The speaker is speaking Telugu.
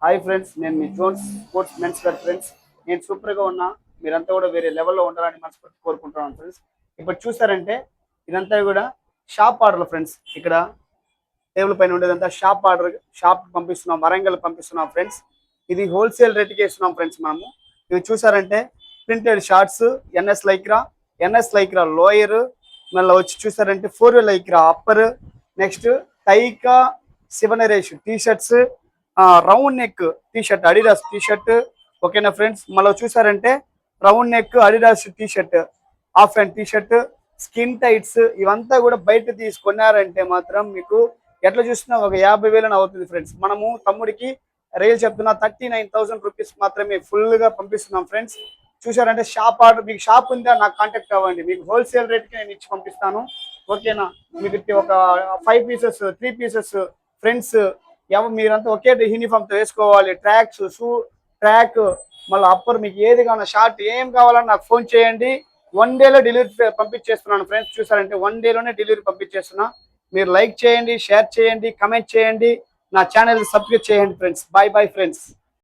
హాయ్ ఫ్రెండ్స్, నేను మీ Jones sports mens wear friends. నేను సూపర్గా ఉన్నా. మీరంతా కూడా వేరే లెవెల్లో ఉండాలని మనస్ఫూర్తి కోరుకుంటున్నాను ఫ్రెండ్స్. ఇప్పుడు చూసారంటే ఇదంతా కూడా షాప్ ఆర్డర్ ఫ్రెండ్స్. ఇక్కడ టేబుల్ పైన ఉండేదంతా షాప్ ఆర్డర్, షాప్ పంపిస్తున్నాం, వరంగల్ పంపిస్తున్నాం ఫ్రెండ్స్. ఇది హోల్సేల్ రేట్కి ఇస్తున్నాం ఫ్రెండ్స్ మనము. ఇవి చూసారంటే printed shorts, NS lycra lower, మళ్ళీ వచ్చి చూసారంటే 4 లైక్రా అప్పర్, నెక్స్ట్ టైకా 7 T shirts, round neck T shirt, Adidas T shirt. ఓకేనా ఫ్రెండ్స్, మళ్ళీ చూసారంటే round neck Adidas T shirt, half hand T shirt, skin tights. ఇవంతా కూడా బయట తీసుకున్నారంటే మాత్రం మీకు ఎట్లా చూసినా ఒక 50,000 అవుతుంది ఫ్రెండ్స్. మనము తమ్ముడికి రైలు చెప్తున్నా 39,000 రూపీస్ మాత్రమే ఫుల్గా పంపిస్తున్నాం ఫ్రెండ్స్. చూసారంటే షాప్ ఆర్డర్, మీకు షాప్ ఉందా నాకు కాంటాక్ట్ అవ్వండి, మీకు హోల్సేల్ రేట్కి నేను ఇచ్చి పంపిస్తాను. ఓకేనా, మీకు ఒక 5 పీసెస్ 3 పీసెస్ ఫ్రెండ్స్ మీరంతా ఒకే యూనిఫామ్తో వేసుకోవాలి. ట్రాక్స్, ట్రాక్, మళ్ళీ అప్పర్, మీకు ఏది కావాలన్నా షార్ట్ ఏం కావాలన్నా నాకు ఫోన్ చేయండి. 1 డేలో డెలివరీ పంపించేస్తున్నాను ఫ్రెండ్స్. చూసారంటే 1 డేలోనే డెలివరీ పంపించేస్తున్నా. మీరు లైక్ చేయండి, షేర్ చేయండి, కమెంట్ చేయండి, నా ఛానల్ సబ్స్క్రైబ్ చేయండి ఫ్రెండ్స్. Bye bye friends.